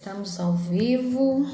Estamos ao vivo.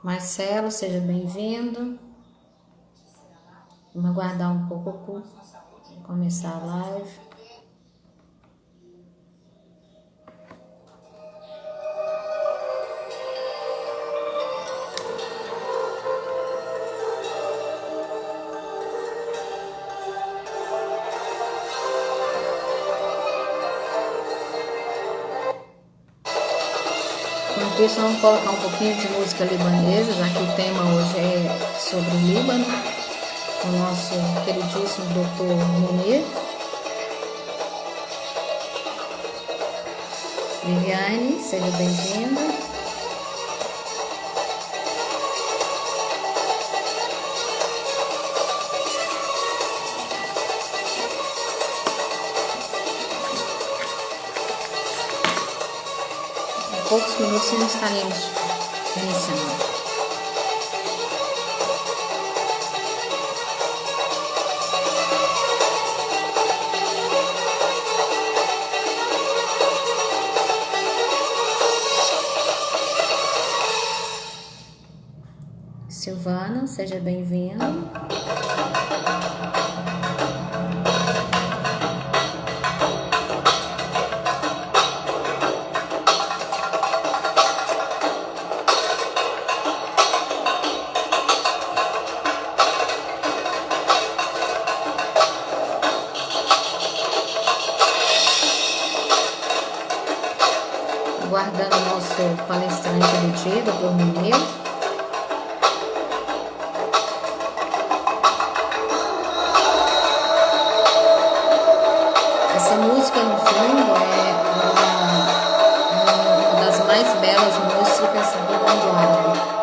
Marcelo, seja bem-vindo. Vamos aguardar um pouco para começar a live. Enquanto isso, vamos colocar um pouquinho de música libanesa, já que o tema hoje é sobre o Líbano, com o nosso queridíssimo Dr. Munir. Viviane, seja bem-vinda. Em poucos minutos nós estaremos iniciando. Silvana, seja bem-vinda. Aguardando o nosso palestrante do dia, Dr. Munir. Essa música, no fundo, é uma das mais belas músicas do mundo árabe.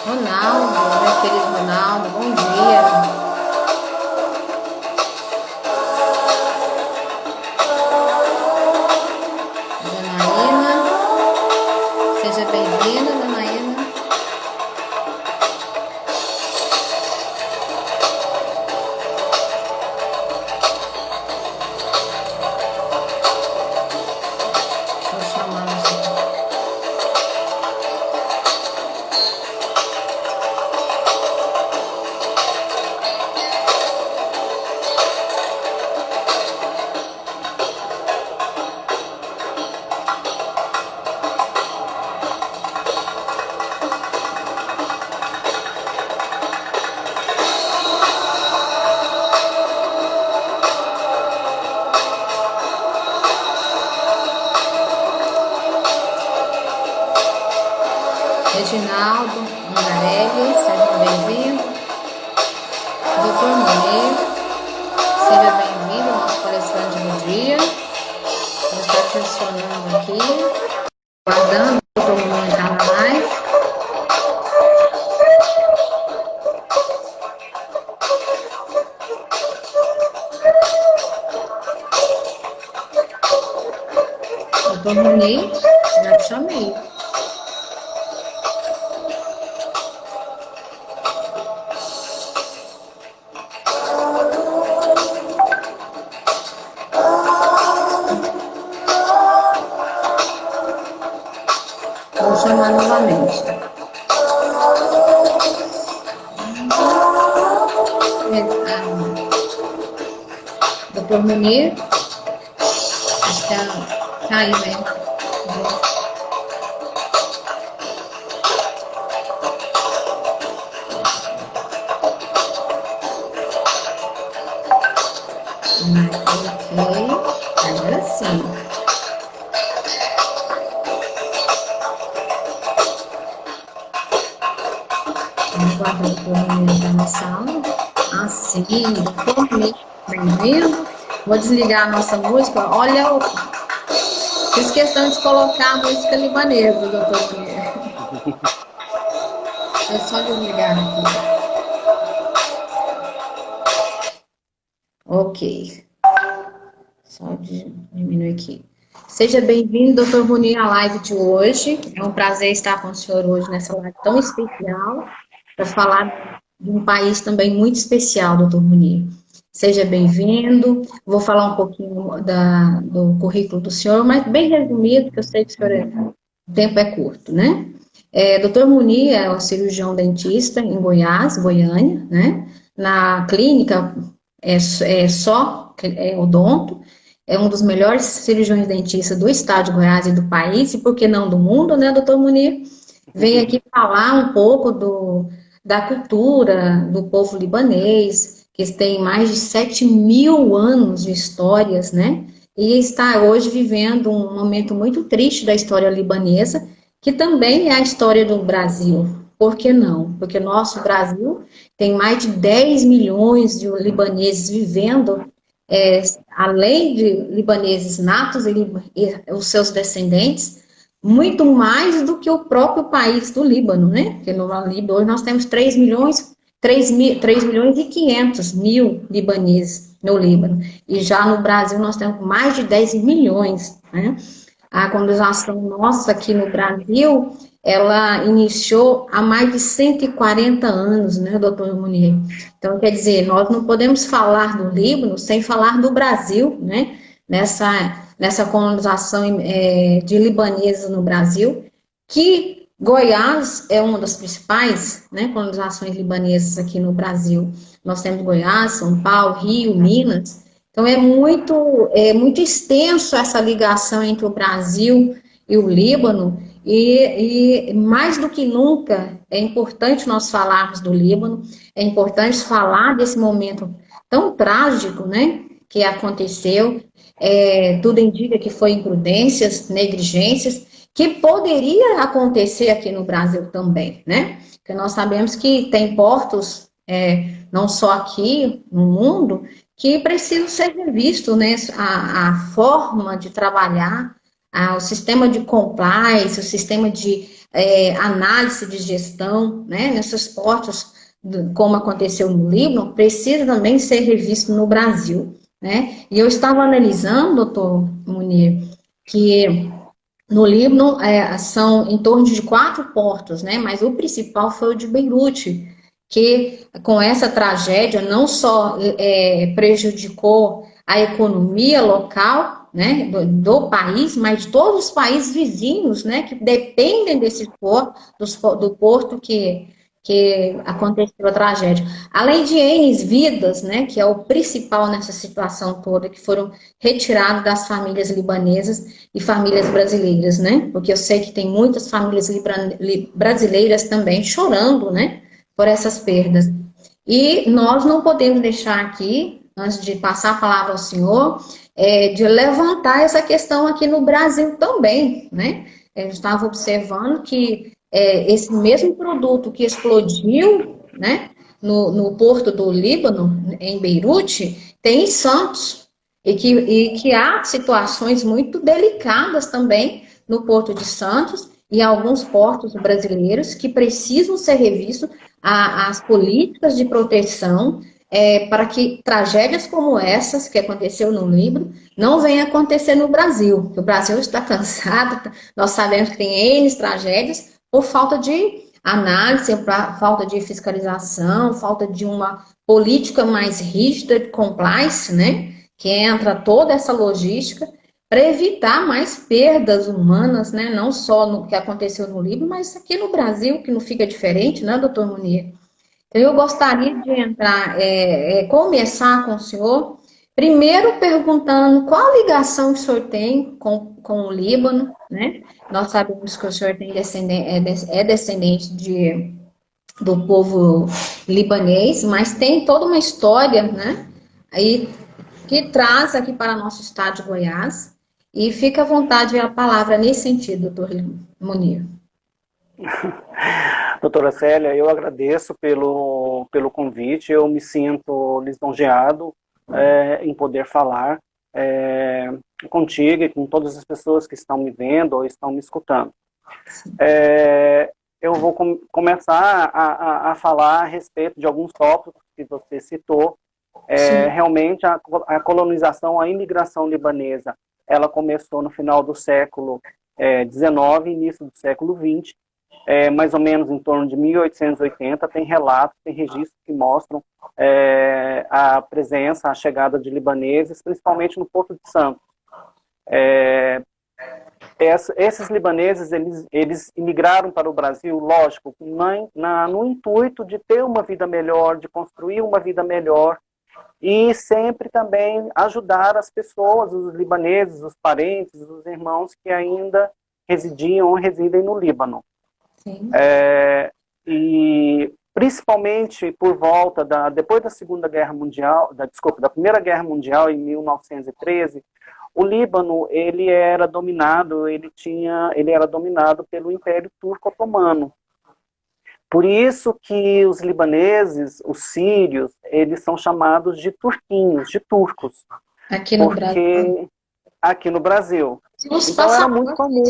Ronaldo, meu querido Ronaldo, bom dia. Danaína, seja bem-vinda, Danaína. Vou chamar você. Reginaldo Angarelli, seja bem-vindo. Dr. Munir, seja bem-vindo ao nosso palestrante do dia. Vou estar funcionando aqui, aguardando o Dr. Munir entrar na live. Dr. Munir, já te chamei. Vou chamar novamente. Doutor Munir? Acho que caiu, né? Ok, agora sim. Vamos guardar o doutor Munir entrar na sala. Ah, sim, doutor Munir, bem-vindo. Vou desligar a nossa música. Olha, eu fiz questão de colocar a música libanesa, doutor Munir. Deixa eu só desligar aqui. Ok. Só diminuir aqui. Seja bem-vindo, doutor Munir, à live de hoje. É um prazer estar com o senhor hoje nessa live tão especial, para falar de um país também muito especial, doutor Munir. Seja bem-vindo. Vou falar um pouquinho do currículo do senhor, mas bem resumido, porque eu sei que o tempo é curto, né? Doutor Munir é um cirurgião dentista em Goiás, Goiânia, né? Na clínica só odonto, é um dos melhores cirurgiões dentistas do estado de Goiás e do país, e por que não do mundo, né, doutor Munir? Vem aqui falar um pouco da cultura do povo libanês, que tem mais de 7.000 anos de histórias, né? E está hoje vivendo um momento muito triste da história libanesa, que também é a história do Brasil. Por que não? Porque o nosso Brasil tem mais de 10 milhões de libaneses vivendo, além de libaneses natos e os seus descendentes, muito mais do que o próprio país do Líbano, né? Porque no Líbano hoje nós temos 3 milhões e 500 mil libaneses no Líbano. E já no Brasil nós temos mais de 10 milhões, né? A colonização nossa aqui no Brasil, ela iniciou há mais de 140 anos, né, doutor Munir? Então, quer dizer, nós não podemos falar do Líbano sem falar do Brasil, né? Nessa colonização de libaneses no Brasil, que Goiás é uma das principais, né, colonizações libanesas aqui no Brasil. Nós temos Goiás, São Paulo, Rio, Minas. Então, é muito extenso essa ligação entre o Brasil e o Líbano, e mais do que nunca é importante nós falarmos do Líbano, é importante falar desse momento tão trágico, né, que aconteceu. Tudo indica que foi imprudências, negligências, que poderia acontecer aqui no Brasil também, né? Porque nós sabemos que tem portos, não só aqui no mundo, que precisam ser revistos, né? A forma de trabalhar, o sistema de compliance, o sistema de análise de gestão, né? Nesses portos, como aconteceu no Líbano, precisa também ser revisto no Brasil, né? E eu estava analisando, doutor Munir, que no Líbano são em torno de 4 portos, né? Mas o principal foi o de Beirute, que com essa tragédia não só prejudicou a economia local, né, do país, mas de todos os países vizinhos, né, que dependem desse porto, do porto que aconteceu a tragédia. Além de N vidas, né, que é o principal nessa situação toda, que foram retiradas das famílias libanesas e famílias brasileiras, né, porque eu sei que tem muitas famílias brasileiras também chorando, né, por essas perdas. E nós não podemos deixar aqui, antes de passar a palavra ao senhor, de levantar essa questão aqui no Brasil também, né? Eu estava observando que esse mesmo produto que explodiu, né, no porto do Líbano, em Beirute, tem em Santos, e que há situações muito delicadas também no Porto de Santos e alguns portos brasileiros que precisam ser revistos as políticas de proteção para que tragédias como essas que aconteceu no Líbano não venham acontecer no Brasil. O Brasil está cansado, nós sabemos que tem N tragédias por falta de análise, falta de fiscalização, falta de uma política mais rígida de compliance, né? Que entra toda essa logística para evitar mais perdas humanas, né? Não só no que aconteceu no Líbano, mas aqui no Brasil, que não fica diferente, né, doutor Munir? Então, eu gostaria de começar com o senhor, Primeiro perguntando qual ligação que o senhor tem com o Líbano, né? Nós sabemos que o senhor tem é descendente do povo libanês, mas tem toda uma história, né? Aí que traz aqui para nosso estado de Goiás. E fica à vontade a palavra nesse sentido, doutor Munir. Doutora Célia, eu agradeço pelo convite, eu me sinto lisonjeado em poder falar contigo e com todas as pessoas que estão me vendo ou estão me escutando. Eu vou começar a falar a respeito de alguns tópicos que você citou. Realmente, a colonização, a imigração libanesa, ela começou no final do século XIX, início do século XX, mais ou menos em torno de 1880, tem relatos, tem registros que mostram a presença, a chegada de libaneses, principalmente no Porto de Santos. Esses libaneses, eles imigraram para o Brasil, lógico, no intuito de ter uma vida melhor, de construir uma vida melhor, e sempre também ajudar as pessoas, os libaneses, os parentes, os irmãos que ainda residiam ou residem no Líbano. E principalmente por volta depois da Segunda Guerra Mundial, da Primeira Guerra Mundial, em 1913, o Líbano ele era dominado pelo Império Turco Otomano. Por isso que os libaneses, os sírios, eles são chamados de turquinhos, de turcos. Aqui no Brasil. Aqui no Brasil. Os então era muito comum.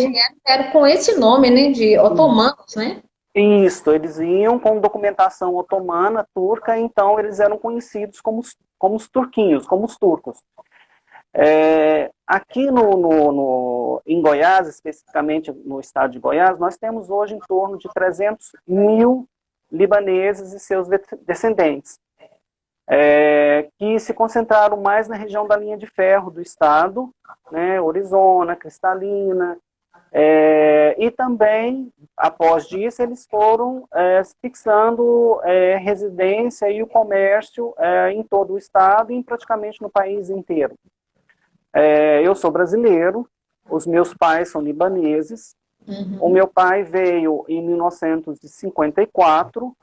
Era com esse nome, né, de otomanos, né? Isso, eles iam com documentação otomana, turca, então eles eram conhecidos como os turquinhos, como os turcos. Aqui em Goiás, especificamente no estado de Goiás, nós temos hoje em torno de 300 mil libaneses e seus descendentes, que se concentraram mais na região da linha de ferro do estado, né, Orizona, Cristalina, e também, após disso, eles foram fixando residência e o comércio em todo o estado e praticamente no país inteiro. Eu sou brasileiro, os meus pais são libaneses. O meu pai veio em 1954,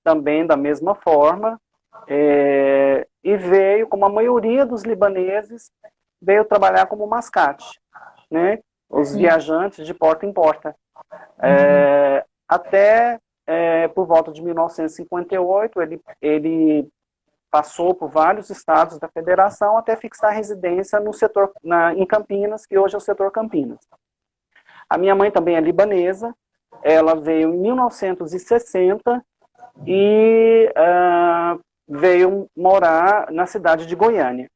também da mesma forma, e veio, como a maioria dos libaneses, veio trabalhar como mascate, né? Os viajantes de porta em porta. Até por volta de 1958, ele passou por vários estados da federação até fixar residência no setor, em Campinas, que hoje é o setor Campinas. A minha mãe também é libanesa, ela veio em 1960 e veio morar na cidade de Goiânia.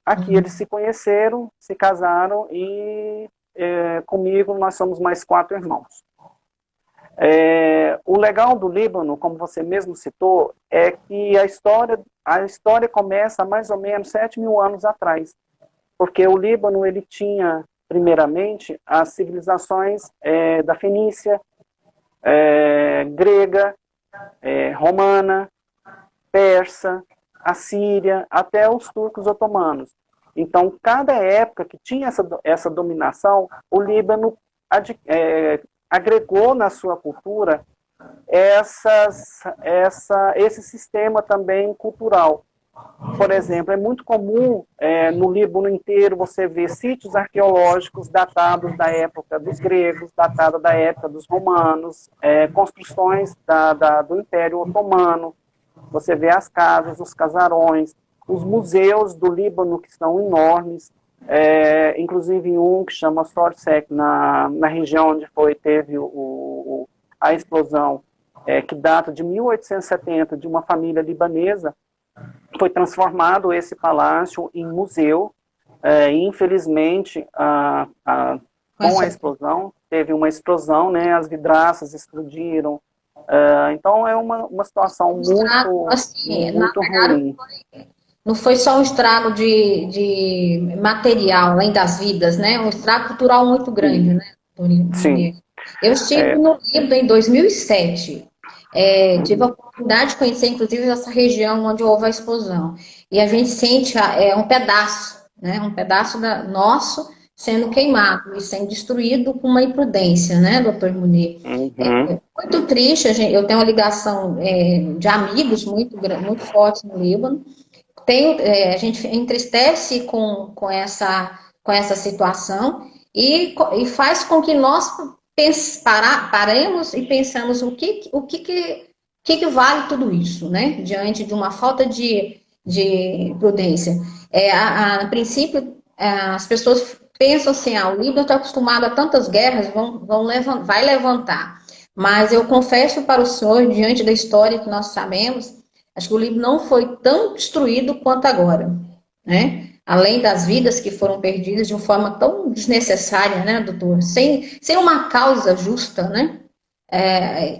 Aqui eles se conheceram, se casaram e comigo nós somos mais 4 irmãos. O legal do Líbano, como você mesmo citou, é que a história começa há mais ou menos 7.000 anos atrás, porque o Líbano ele tinha, primeiramente, as civilizações da Fenícia, grega, romana, persa, assíria, até os turcos otomanos. Então, cada época que tinha essa dominação, o Líbano agregou na sua cultura esse sistema também cultural. Por exemplo, é muito comum no Líbano inteiro você ver sítios arqueológicos datados da época dos gregos, datados da época dos romanos, construções do Império Otomano. Você vê as casas, os casarões, os museus do Líbano que são enormes, inclusive um que chama Sorsek, na região onde teve a explosão, que data de 1870, de uma família libanesa. Foi transformado esse palácio em museu, e infelizmente com a explosão, teve uma explosão, né, as vidraças explodiram. Então é uma situação muito ruim. Não foi só um estrago de material, além das vidas, né? Um estrago cultural muito grande, né? Sim. Eu estive no Líbano em 2007. Tive a oportunidade de conhecer, inclusive, essa região onde houve a explosão. E a gente sente um pedaço, né? Um pedaço nosso sendo queimado e sendo destruído com uma imprudência, né, doutor Munir? Uhum. Muito triste, eu tenho uma ligação de amigos muito fortes no Líbano. A gente entristece com essa situação e faz com que nós paremos e pensamos o que vale tudo isso, né? Diante de uma falta de prudência. A princípio, as pessoas pensam assim, o Líbano está acostumado a tantas guerras, vai levantar. Mas eu confesso para o senhor, diante da história que nós sabemos, acho que o Líbano não foi tão destruído quanto agora, né? Além das vidas que foram perdidas de uma forma tão desnecessária, né, doutor? Sem uma causa justa, né?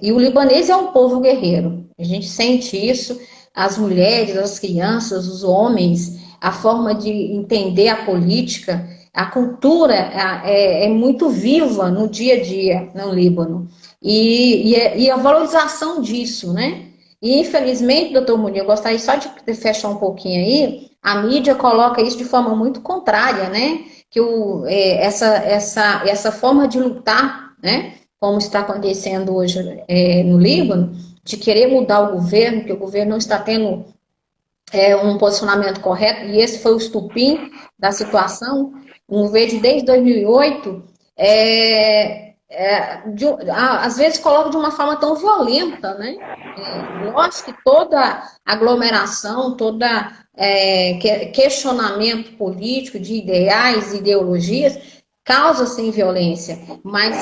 E o libanês é um povo guerreiro. A gente sente isso, as mulheres, as crianças, os homens, a forma de entender a política, a cultura é muito viva no dia a dia no Líbano. E a valorização disso, né? E, infelizmente, doutor Munir, eu gostaria só de fechar um pouquinho aí, a mídia coloca isso de forma muito contrária, né? Que essa forma de lutar, né? Como está acontecendo hoje no Líbano, de querer mudar o governo, que o governo não está tendo um posicionamento correto, e esse foi o estupim da situação. Um verde desde 2008, às vezes coloca de uma forma tão violenta, né? Lógico que toda aglomeração, toda questionamento político de ideais e ideologias causa sim violência, mas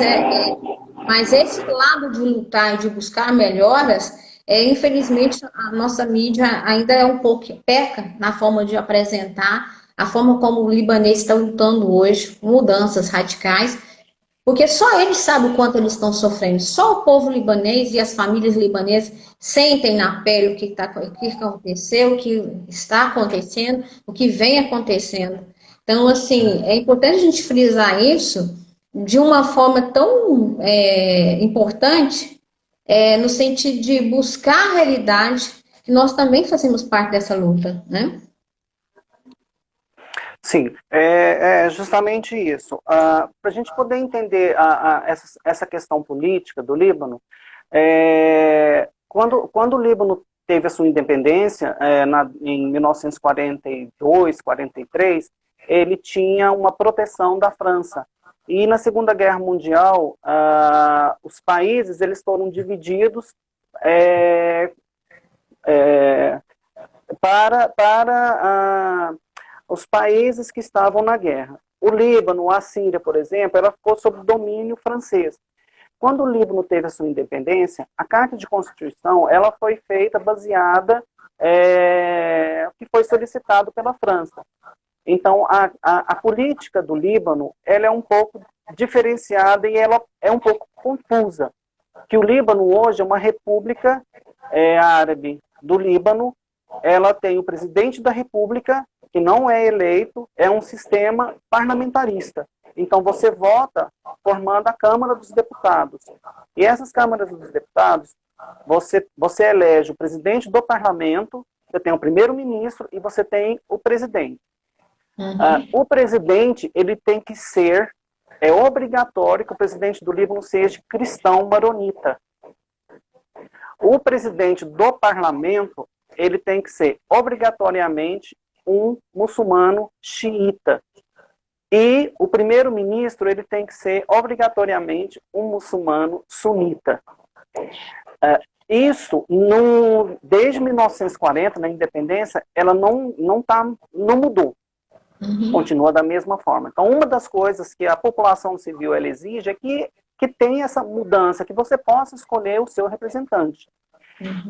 esse lado de lutar e de buscar melhoras, infelizmente a nossa mídia ainda é um pouco peca na forma de apresentar a forma como o libanês está lutando hoje, mudanças radicais, porque só eles sabem o quanto eles estão sofrendo. Só o povo libanês e as famílias libanesas sentem na pele o que aconteceu, o que está acontecendo, o que vem acontecendo. Então, assim, é importante a gente frisar isso de uma forma tão importante, no sentido de buscar a realidade, que nós também fazemos parte dessa luta, né? Sim, é justamente isso. Para a gente poder entender essa questão política do Líbano, quando o Líbano teve a sua independência, em 1942, 43, ele tinha uma proteção da França. E na Segunda Guerra Mundial, os países eles foram divididos para os países que estavam na guerra. O Líbano, a Síria, por exemplo, ela ficou sob domínio francês. Quando o Líbano teve a sua independência, a Carta de Constituição ela foi feita baseada que foi solicitado pela França. Então, a política do Líbano ela é um pouco diferenciada e ela é um pouco confusa. Que o Líbano hoje é uma república árabe do Líbano, ela tem o presidente da república, que não é eleito, é um sistema parlamentarista. Então, você vota formando a Câmara dos Deputados. E essas câmaras dos deputados, você elege o presidente do parlamento, você tem o primeiro-ministro e você tem o presidente. O presidente, ele tem que ser, é obrigatório que o presidente do Líbano seja cristão maronita. O presidente do parlamento, ele tem que ser obrigatoriamente um muçulmano xiita. E o primeiro-ministro, ele tem que ser obrigatoriamente um muçulmano sunita. Isso, desde 1940, na independência, ela não mudou. Continua da mesma forma. Então, uma das coisas que a população civil ela exige é que tenha essa mudança, que você possa escolher o seu representante.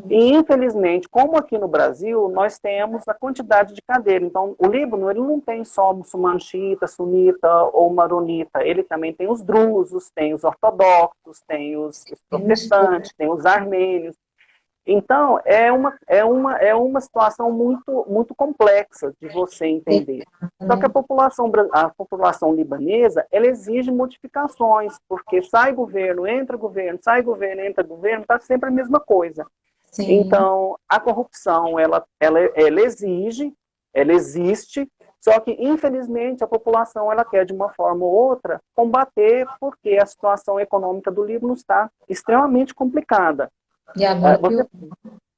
E, infelizmente, como aqui no Brasil, nós temos a quantidade de cadeiras. Então, o Líbano ele não tem só muçulmano xiita, sunita ou maronita. Ele também tem os drusos, tem os ortodoxos, tem os protestantes, tem os armênios. Então, é uma situação muito complexa de você entender. Só que a população libanesa, ela exige modificações, porque sai governo, entra governo, sai governo, entra governo, está sempre a mesma coisa. Sim. Então, a corrupção, ela exige, ela existe, só que, infelizmente, a população ela quer, de uma forma ou outra, combater, porque a situação econômica do Líbano está extremamente complicada. E agora Você pior.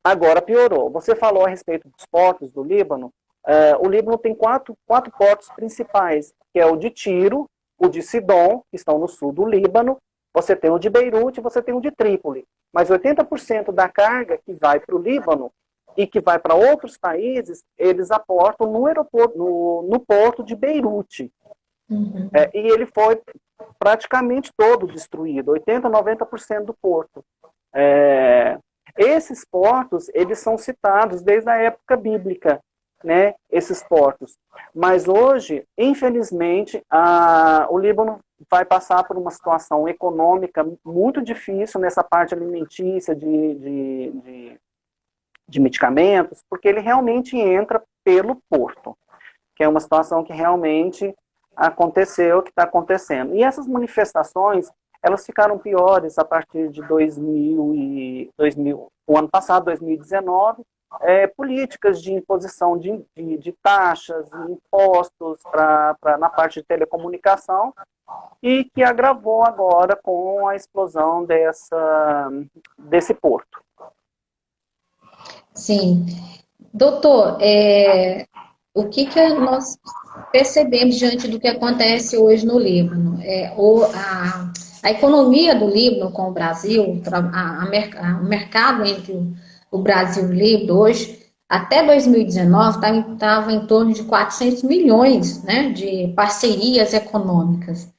Agora piorou. Você falou a respeito dos portos do Líbano. O Líbano tem quatro portos principais, que é o de Tiro, o de Sidom, que estão no sul do Líbano, você tem o de Beirute e você tem o de Trípoli. Mas 80% da carga que vai para o Líbano e que vai para outros países, eles aportam no aeroporto, no porto de Beirute. Uhum. E ele foi praticamente todo destruído, 80%, 90% do porto. Esses portos, eles são citados desde a época bíblica, né, esses portos. Mas hoje, infelizmente, o Líbano vai passar por uma situação econômica muito difícil nessa parte alimentícia de medicamentos, porque ele realmente entra pelo porto, que é uma situação que realmente aconteceu, que está acontecendo. E essas manifestações, elas ficaram piores a partir de 2000, o ano passado, 2019, políticas de imposição de taxas e impostos na parte de telecomunicação, e que agravou agora com a explosão desse porto. Sim. Doutor, o que nós percebemos diante do que acontece hoje no Líbano? A economia do Líbano com o Brasil, o mercado entre o Brasil e o Líbano hoje, até 2019, estava em torno de 400 milhões, né, de parcerias econômicas.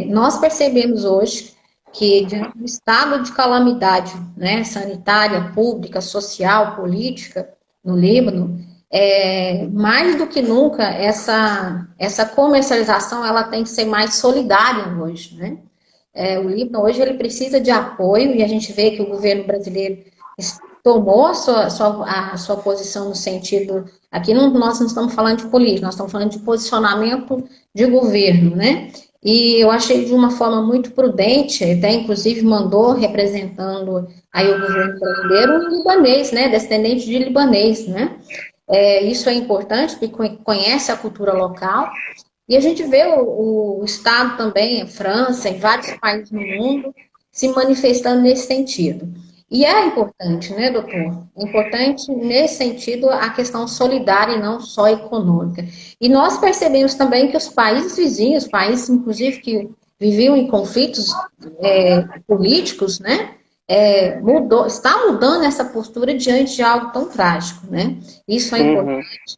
Nós percebemos hoje que, diante do estado de calamidade, né, sanitária, pública, social, política no Líbano, mais do que nunca, essa comercialização ela tem que ser mais solidária hoje, né? O Líbano hoje ele precisa de apoio e a gente vê que o governo brasileiro tomou a sua posição no sentido... Aqui nós não estamos falando de política, nós estamos falando de posicionamento de governo, né? E eu achei de uma forma muito prudente, até inclusive mandou representando aí o governo brasileiro um libanês, né? Descendente de libanês, né? Isso é importante, porque conhece a cultura local. E a gente vê o Estado também, a França, em vários países no mundo, se manifestando nesse sentido. E é importante, né, doutor? É importante, nesse sentido, a questão solidária e não só econômica. E nós percebemos também que os países vizinhos, países, inclusive, que viviam em conflitos políticos, né, está mudando essa postura diante de algo tão trágico, né? Isso é importante.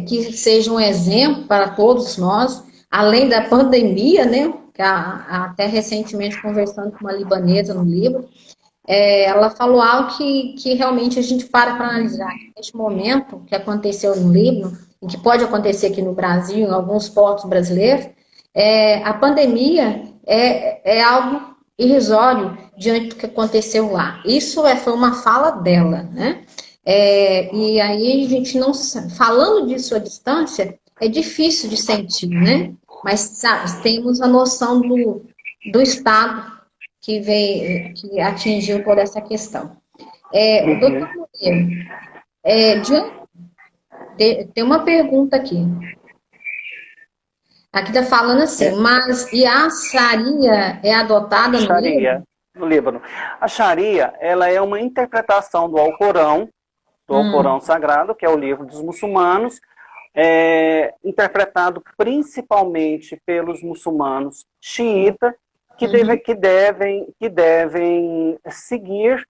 Que seja um exemplo para todos nós, além da pandemia, né? Que até recentemente, conversando com uma libanesa no Líbano, ela falou algo que realmente a gente para analisar. Neste momento que aconteceu no Líbano, e que pode acontecer aqui no Brasil, em alguns portos brasileiros, a pandemia é algo irrisório diante do que aconteceu lá. Isso foi uma fala dela, né? E aí a gente não... Falando disso à distância, é difícil de sentir, né? Mas sabe, temos a noção do Estado que atingiu toda essa questão. Doutor Moreira, tem uma pergunta aqui. Aqui está falando assim, mas e a Sharia é adotada no Líbano? No Líbano. A Sharia, ela é uma interpretação do Alcorão Sagrado, que é o livro dos muçulmanos, interpretado principalmente pelos muçulmanos xiitas, que devem seguir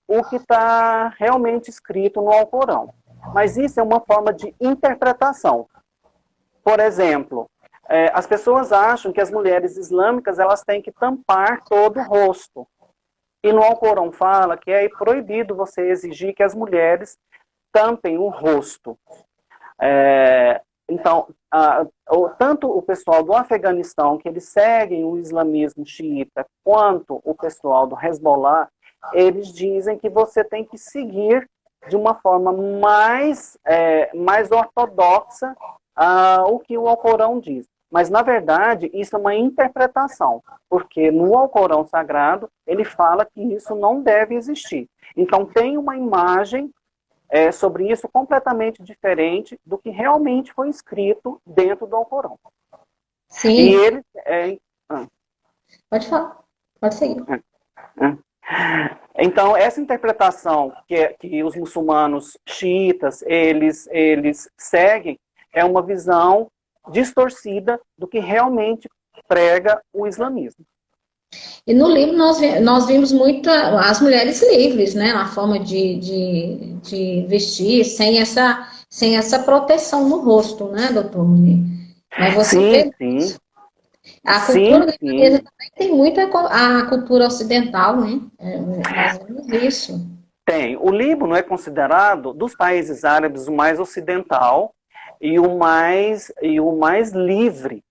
o que está realmente escrito no Alcorão. Mas isso é uma forma de interpretação. Por exemplo, as pessoas acham que as mulheres islâmicas elas têm que tampar todo o rosto. E no Alcorão fala que é proibido você exigir que as mulheres tampem o rosto. Então, tanto o pessoal do Afeganistão, que eles seguem o islamismo xiita, quanto o pessoal do Hezbollah, eles dizem que você tem que seguir de uma forma mais ortodoxa o que o Alcorão diz. Mas, na verdade, isso é uma interpretação, porque no Alcorão Sagrado, ele fala que isso não deve existir. Então, tem uma imagem sobre isso completamente diferente do que realmente foi escrito dentro do Alcorão. E Sim, ele... pode falar, pode seguir. Então, essa interpretação que os muçulmanos xiitas, eles seguem, é uma visão distorcida do que realmente prega o islamismo. E no livro nós vimos as mulheres livres, né, na forma de vestir, sem essa proteção no rosto, né, doutor Munir? Mas você Sim, vê sim. a Sim, cultura libanesa sim. também tem muito a cultura ocidental, né? Nós vemos isso. Tem. O Líbano é considerado, dos países árabes, o mais ocidental e o mais livre.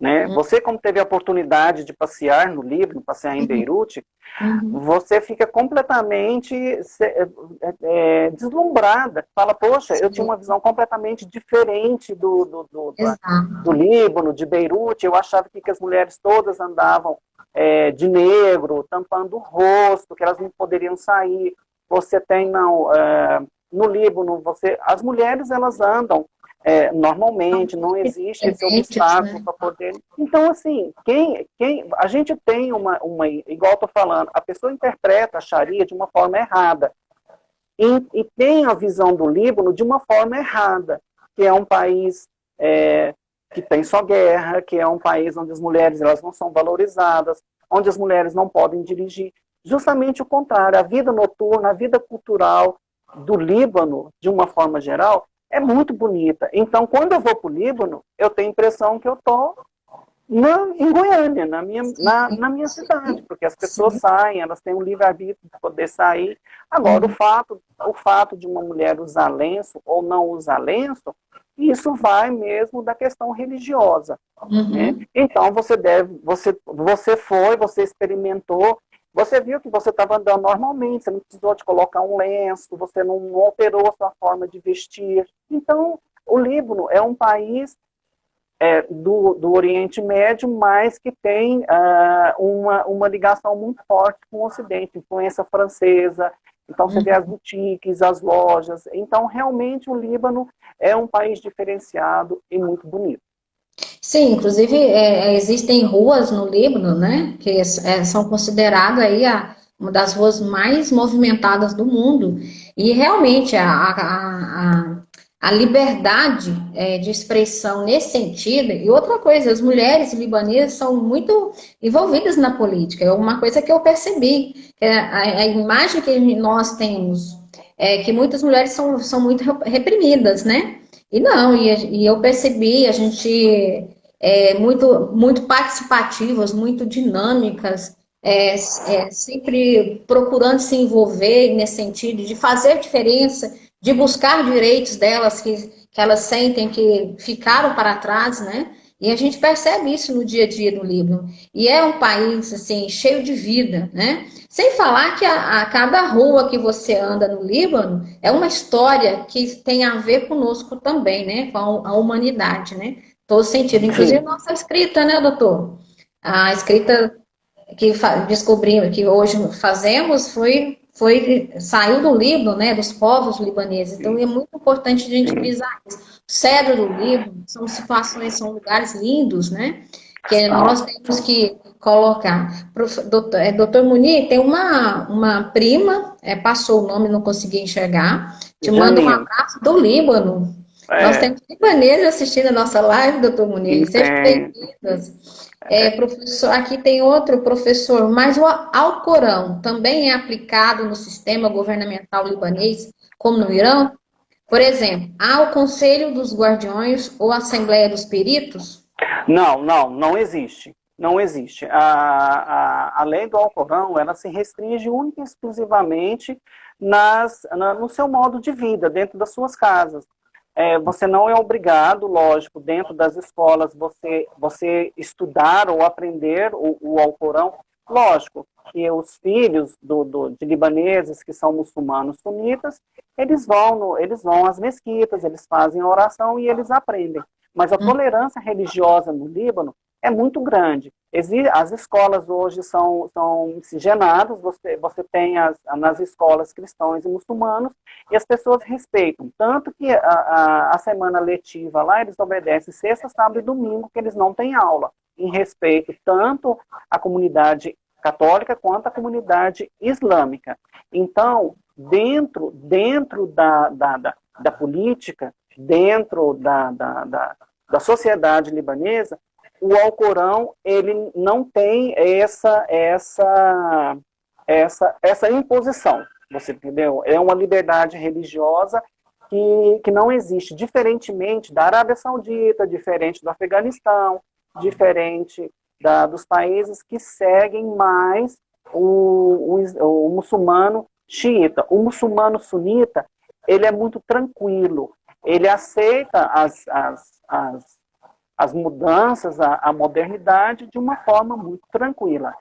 Né? Você, como teve a oportunidade de passear no Líbano, passear em Beirute, Uhum. você fica completamente deslumbrada. Fala, poxa, eu tinha Sim, uma visão completamente diferente do exato. Líbano, de Beirute. Eu achava que as mulheres todas andavam de negro, tampando o rosto, que elas não poderiam sair. Você tem, não, no Líbano, as mulheres, elas andam normalmente, não existe esse Independentes, obstáculo né? para poder... Então, assim, a gente tem igual eu estou falando, a pessoa interpreta a Sharia de uma forma errada, e tem a visão do Líbano de uma forma errada, que é um país que tem só guerra, que é um país onde as mulheres elas não são valorizadas, onde as mulheres não podem dirigir. Justamente o contrário, a vida noturna, a vida cultural do Líbano, de uma forma geral, é muito bonita. Então, quando eu vou para o Líbano, eu tenho a impressão que eu estou em Goiânia, na minha cidade, porque as pessoas Sim. saem, elas têm o livre-arbítrio de poder sair. Agora, o fato de uma mulher usar lenço ou não usar lenço, isso vai mesmo da questão religiosa. Né? Uhum. Então, você experimentou, você viu que você estava andando normalmente, você não precisou de colocar um lenço, você não alterou a sua forma de vestir. Então, o Líbano é um país do Oriente Médio, mas que tem uma ligação muito forte com o Ocidente, influência francesa. Então, você vê as boutiques, as lojas. Então, realmente, o Líbano é um país diferenciado e muito bonito. Sim, inclusive existem ruas no Líbano, né, que são consideradas aí uma das ruas mais movimentadas do mundo. E realmente a liberdade de expressão nesse sentido. E outra coisa, as mulheres libanesas são muito envolvidas na política. É uma coisa que eu percebi. A imagem que nós temos é que muitas mulheres são muito reprimidas, né? E não, e eu percebi, a gente muito participativas, muito dinâmicas, sempre procurando se envolver nesse sentido de fazer diferença, de buscar direitos delas que elas sentem que ficaram para trás, né? E a gente percebe isso no dia a dia do Líbano. E é um país, assim, cheio de vida, né? Sem falar que a cada rua que você anda no Líbano é uma história que tem a ver conosco também, né? Com a humanidade, né? Todo sentido. Inclusive, Sim, nossa escrita, né, doutor? A escrita que descobrimos, que hoje fazemos, saiu do Líbano, né, dos povos libaneses. Então, sim, é muito importante a gente sim. frisar isso. O cedro do Líbano são lugares lindos, né, que São. nós temos que colocar. Doutor Munir, tem uma prima, passou o nome, não consegui enxergar, te manda um Janine, abraço do Líbano. Nós temos libaneses assistindo a nossa live, doutor Munir. Sejam tem. bem-vindos. Professor, aqui tem outro professor, mas o Alcorão também é aplicado no sistema governamental libanês, como no Irã? Por exemplo, há o Conselho dos Guardiões ou a Assembleia dos Peritos? Não, não, não existe. Não existe. A lei do Alcorão, ela se restringe única e exclusivamente no seu modo de vida, dentro das suas casas. Você não é obrigado, lógico, dentro das escolas, você estudar ou aprender o Alcorão, Lógico que os filhos de libaneses que são muçulmanos sunitas, eles vão às mesquitas, eles fazem a oração e eles aprendem. Mas a tolerância religiosa no Líbano é muito grande. As escolas hoje são miscigenadas, você tem nas escolas cristãos e muçulmanos, e as pessoas respeitam. Tanto que a semana letiva lá, eles obedecem sexta, sábado e domingo, que eles não têm aula, em respeito tanto à comunidade católica quanto à comunidade islâmica. Então, dentro da política, dentro da sociedade libanesa, o Alcorão, ele não tem essa imposição, você entendeu? É uma liberdade religiosa que não existe, diferentemente da Arábia Saudita, diferente do Afeganistão, diferente dos países que seguem mais o muçulmano xiita. O muçulmano sunita, ele é muito tranquilo, ele aceita as mudanças, a modernidade de uma forma muito tranquila.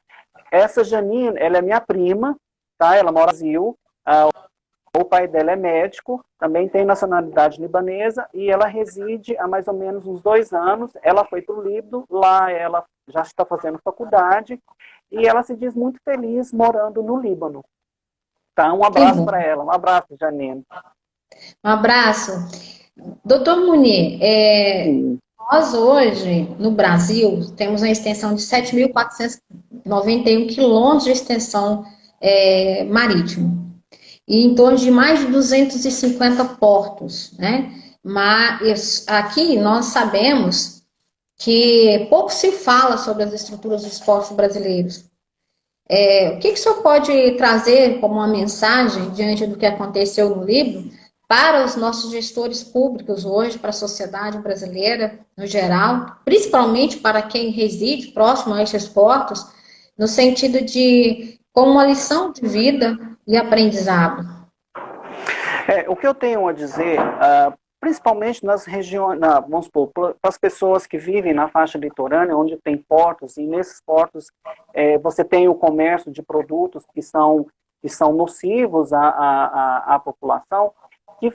Essa Janine, ela é minha prima, tá? Ela mora no Brasil, o pai dela é médico, também tem nacionalidade libanesa, e ela reside há mais ou menos uns 2 anos. Ela foi para o Líbano, lá ela já está fazendo faculdade, e ela se diz muito feliz morando no Líbano. Tá? Um abraço para ela, um abraço, Janine. Um abraço. Doutor Munir, nós hoje, no Brasil, temos uma extensão de 7.491 quilômetros de extensão marítimo. E em torno de mais de 250 portos, né? Mas aqui nós sabemos que pouco se fala sobre as estruturas dos portos brasileiros. O que o senhor pode trazer como uma mensagem diante do que aconteceu no Líbano para os nossos gestores públicos hoje, para a sociedade brasileira no geral, principalmente para quem reside próximo a esses portos, no sentido de como uma lição de vida e aprendizado? O que eu tenho a dizer, principalmente nas regiões, vamos supor, para as pessoas que vivem na faixa litorânea, onde tem portos, e nesses portos você tem o comércio de produtos que são nocivos à população, que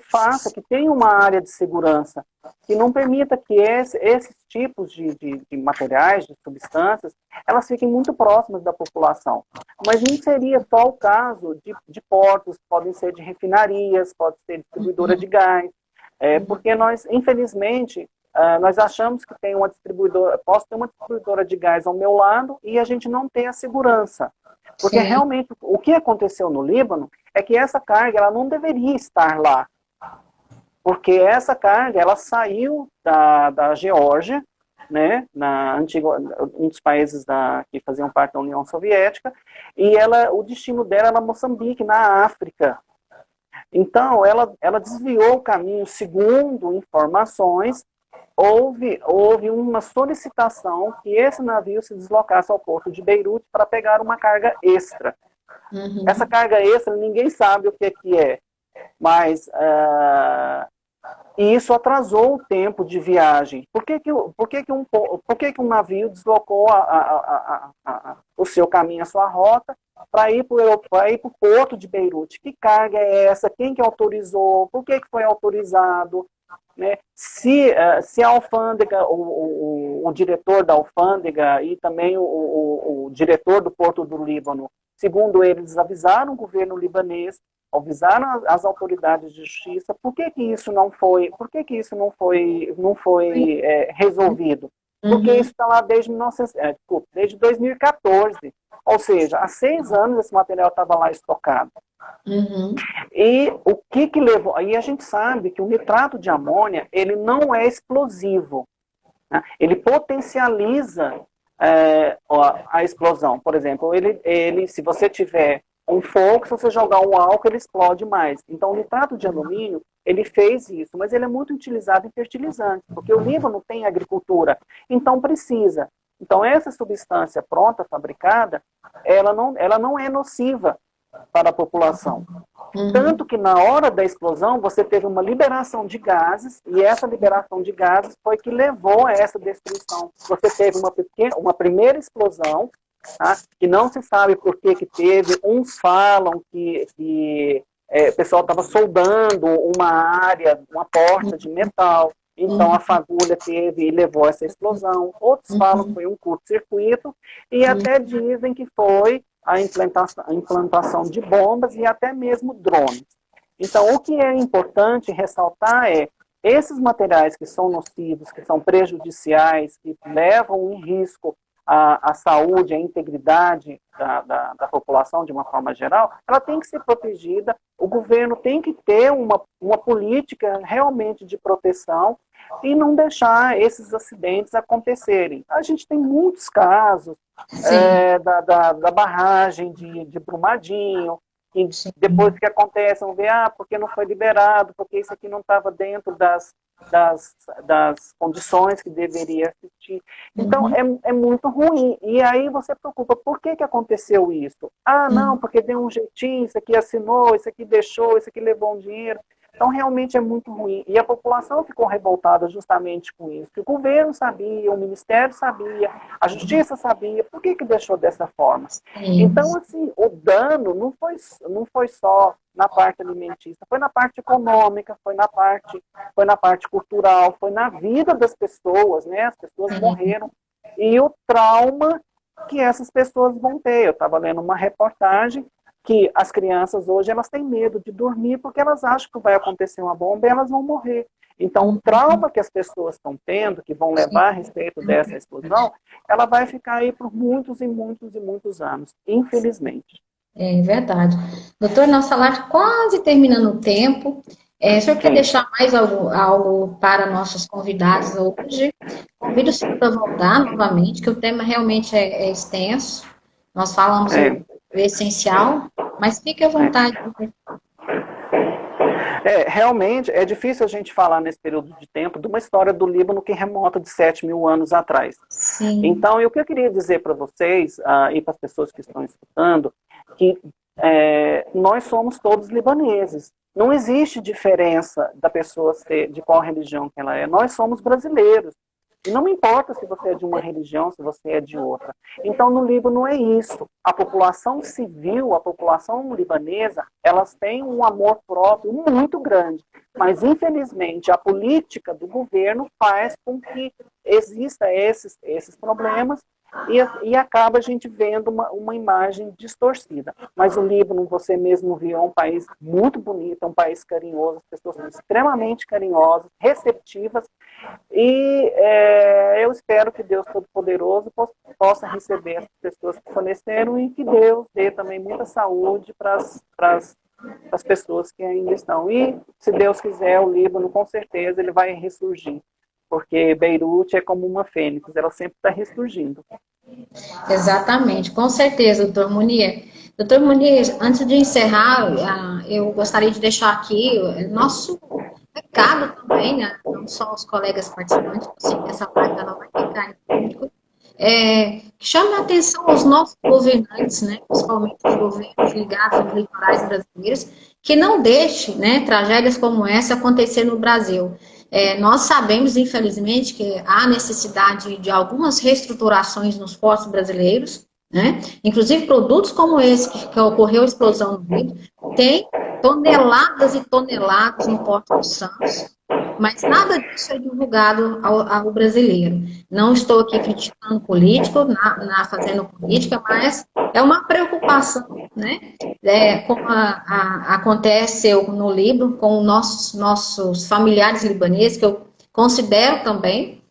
tenha uma área de segurança, que não permita que esses tipos de materiais, de substâncias, elas fiquem muito próximas da população. Mas não seria só o caso de portos, podem ser de refinarias, pode ser distribuidora de gás, porque nós, infelizmente, nós achamos que tem posso ter uma distribuidora de gás ao meu lado e a gente não tem a segurança. Porque realmente o que aconteceu no Líbano é que essa carga ela não deveria estar lá. Porque essa carga ela saiu da Geórgia, né, um dos países que faziam parte da União Soviética, e o destino dela era Moçambique, na África. Então, ela desviou o caminho, segundo informações, houve uma solicitação que esse navio se deslocasse ao porto de Beirute para pegar uma carga extra. Uhum. Essa carga extra, ninguém sabe o que é, mas isso atrasou o tempo de viagem. Por que um navio deslocou o seu caminho, a sua rota, para ir para o porto de Beirute? Que carga é essa? Quem que autorizou? Por que foi autorizado? Né? Se a alfândega, o diretor da alfândega e também o diretor do Porto do Líbano, segundo eles, avisaram o governo libanês, avisaram as autoridades de justiça, por que isso não foi resolvido? Porque isso está lá desde 2014. Ou seja, há 6 anos esse material estava lá estocado. Uhum. E o que levou... Aí a gente sabe que o nitrato de amônia, ele não é explosivo. Né? Ele potencializa a explosão. Por exemplo, se você tiver um fogo, se você jogar um álcool, ele explode mais. Então, o nitrato de alumínio, ele fez isso, mas ele é muito utilizado em fertilizantes, porque o Líbano tem agricultura, então precisa. Então, essa substância pronta, fabricada, ela não é nociva para a população. Uhum. Tanto que na hora da explosão, você teve uma liberação de gases, e essa liberação de gases foi que levou a essa destruição. Você teve uma primeira explosão, tá? Que não se sabe por que teve. Uns falam que o pessoal estava soldando uma área, uma porta de metal, então a fagulha teve e levou a essa explosão. Outros falam que foi um curto-circuito e até dizem que foi a implantação de bombas e até mesmo drones. Então, o que é importante ressaltar é esses materiais que são nocivos, que são prejudiciais, que levam em risco a saúde, a integridade da população de uma forma geral, ela tem que ser protegida, o governo tem que ter uma política realmente de proteção e não deixar esses acidentes acontecerem. A gente tem muitos casos da barragem de Brumadinho, e depois que acontece, vão ver, porque não foi liberado, porque isso aqui não estava dentro das condições que deveria existir. Então, é muito ruim. E aí você preocupa, por que aconteceu isso? Não, porque deu um jeitinho, isso aqui assinou, isso aqui deixou, isso aqui levou um dinheiro. Então, realmente é muito ruim. E a população ficou revoltada justamente com isso. O governo sabia, o Ministério sabia, a Justiça sabia. Por que deixou dessa forma? Então, assim, o dano não foi só na parte alimentícia, foi na parte econômica, foi na parte cultural, foi na vida das pessoas, né? As pessoas morreram. E o trauma que essas pessoas vão ter. Eu estava lendo uma reportagem que as crianças hoje elas têm medo de dormir porque elas acham que vai acontecer uma bomba e elas vão morrer. Então, o trauma que as pessoas estão tendo, que vão levar a respeito dessa explosão, ela vai ficar aí por muitos e muitos e muitos anos, infelizmente. É verdade. Doutor, nossa live quase terminando o tempo. O senhor quer deixar mais algo para nossos convidados hoje? Convido o senhor para voltar novamente, que o tema realmente é extenso. Nós falamos o essencial, mas fique à vontade. Realmente é difícil a gente falar nesse período de tempo de uma história do Líbano que remota de 7.000 anos atrás. Sim. Então, o que eu queria dizer para vocês e para as pessoas que estão escutando, que nós somos todos libaneses. Não existe diferença da pessoa ser de qual religião que ela é. Nós somos brasileiros. E não importa se você é de uma religião, se você é de outra. Então, no Líbano é isso. A população civil, a população libanesa, elas têm um amor próprio muito grande. Mas, infelizmente, a política do governo faz com que existam esses problemas e acaba a gente vendo uma imagem distorcida. Mas o Líbano, você mesmo viu, é um país muito bonito, é um país carinhoso, as pessoas são extremamente carinhosas, receptivas, e eu espero que Deus Todo-Poderoso possa receber as pessoas que faleceram e que Deus dê também muita saúde para as pessoas que ainda estão. E, se Deus quiser, o Líbano, com certeza, ele vai ressurgir. Porque Beirute é como uma fênix, ela sempre está ressurgindo. Exatamente, com certeza, doutor Munier. Doutor Munier, antes de encerrar, eu gostaria de deixar aqui nosso recado também, né? Não só os colegas participantes, assim, essa parte ela vai ficar em público, que chame a atenção aos nossos governantes, né? Principalmente os governos ligados aos litorais brasileiros, que não deixe, né, tragédias como essa acontecer no Brasil. Nós sabemos, infelizmente, que há necessidade de algumas reestruturações nos portos brasileiros, né? Inclusive produtos como esse, que ocorreu a explosão no Rio, tem toneladas e toneladas no Porto de Santos, mas nada disso é divulgado ao brasileiro. Não estou aqui criticando político, fazendo política, mas é uma preocupação, né? Como aconteceu no Líbano com nossos familiares libaneses, que eu considero também,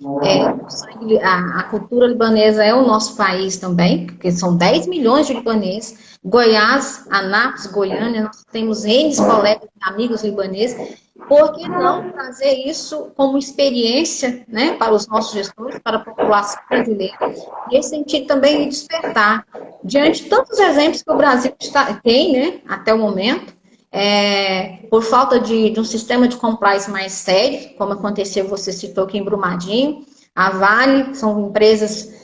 a cultura libanesa é o nosso país também, porque são 10 milhões de libaneses. Goiás, Anápolis, Goiânia, nós temos N colegas e amigos libaneses. Por que não trazer isso como experiência, né, para os nossos gestores, para a população brasileira, e esse sentido também de despertar, diante de tantos exemplos que o Brasil tem, né, até o momento, por falta de um sistema de compliance mais sério, como aconteceu, você citou aqui em Brumadinho, a Vale, que são empresas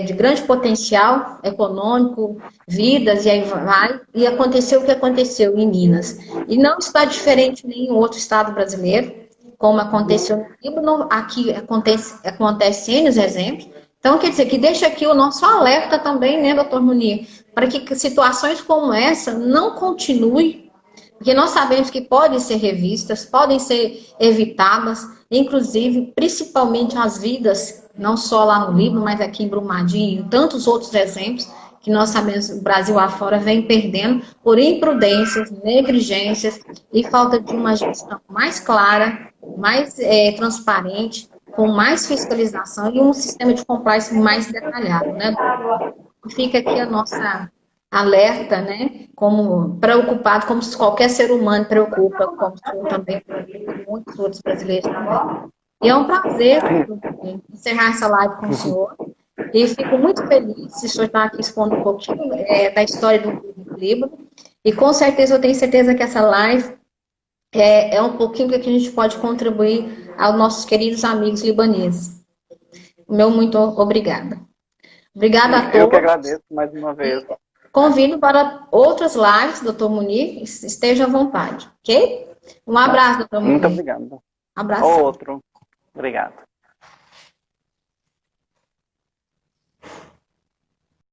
de grande potencial econômico, vidas, e aí vai, e aconteceu o que aconteceu em Minas. E não está diferente em nenhum outro estado brasileiro, como aconteceu no Líbano, aqui acontece N exemplos, Então, quer dizer, que deixa aqui o nosso alerta também, né, doutor Munir, para que situações como essa não continuem, porque nós sabemos que podem ser revistas, podem ser evitadas, inclusive, principalmente as vidas, não só lá no Líbano, mas aqui em Brumadinho, e tantos outros exemplos, que nós sabemos o Brasil afora vem perdendo por imprudências, negligências e falta de uma gestão mais clara, mais transparente, com mais fiscalização e um sistema de compliance mais detalhado, né? Fica aqui a nossa alerta, né? Como preocupado, como se qualquer ser humano preocupa, como o senhor também preocupa, muitos outros brasileiros também. E é um prazer encerrar essa live com o senhor. E fico muito feliz se o senhor está aqui expondo um pouquinho da história do Líbano. E com certeza, eu tenho certeza que essa live é um pouquinho que a gente pode contribuir aos nossos queridos amigos libaneses. Meu muito obrigada. Obrigada a todos. Eu que agradeço mais uma vez. Convido para outras lives, doutor Munir, esteja à vontade, ok? Um abraço, doutor Munir. Muito obrigado. Um abraço. Outro. Obrigado.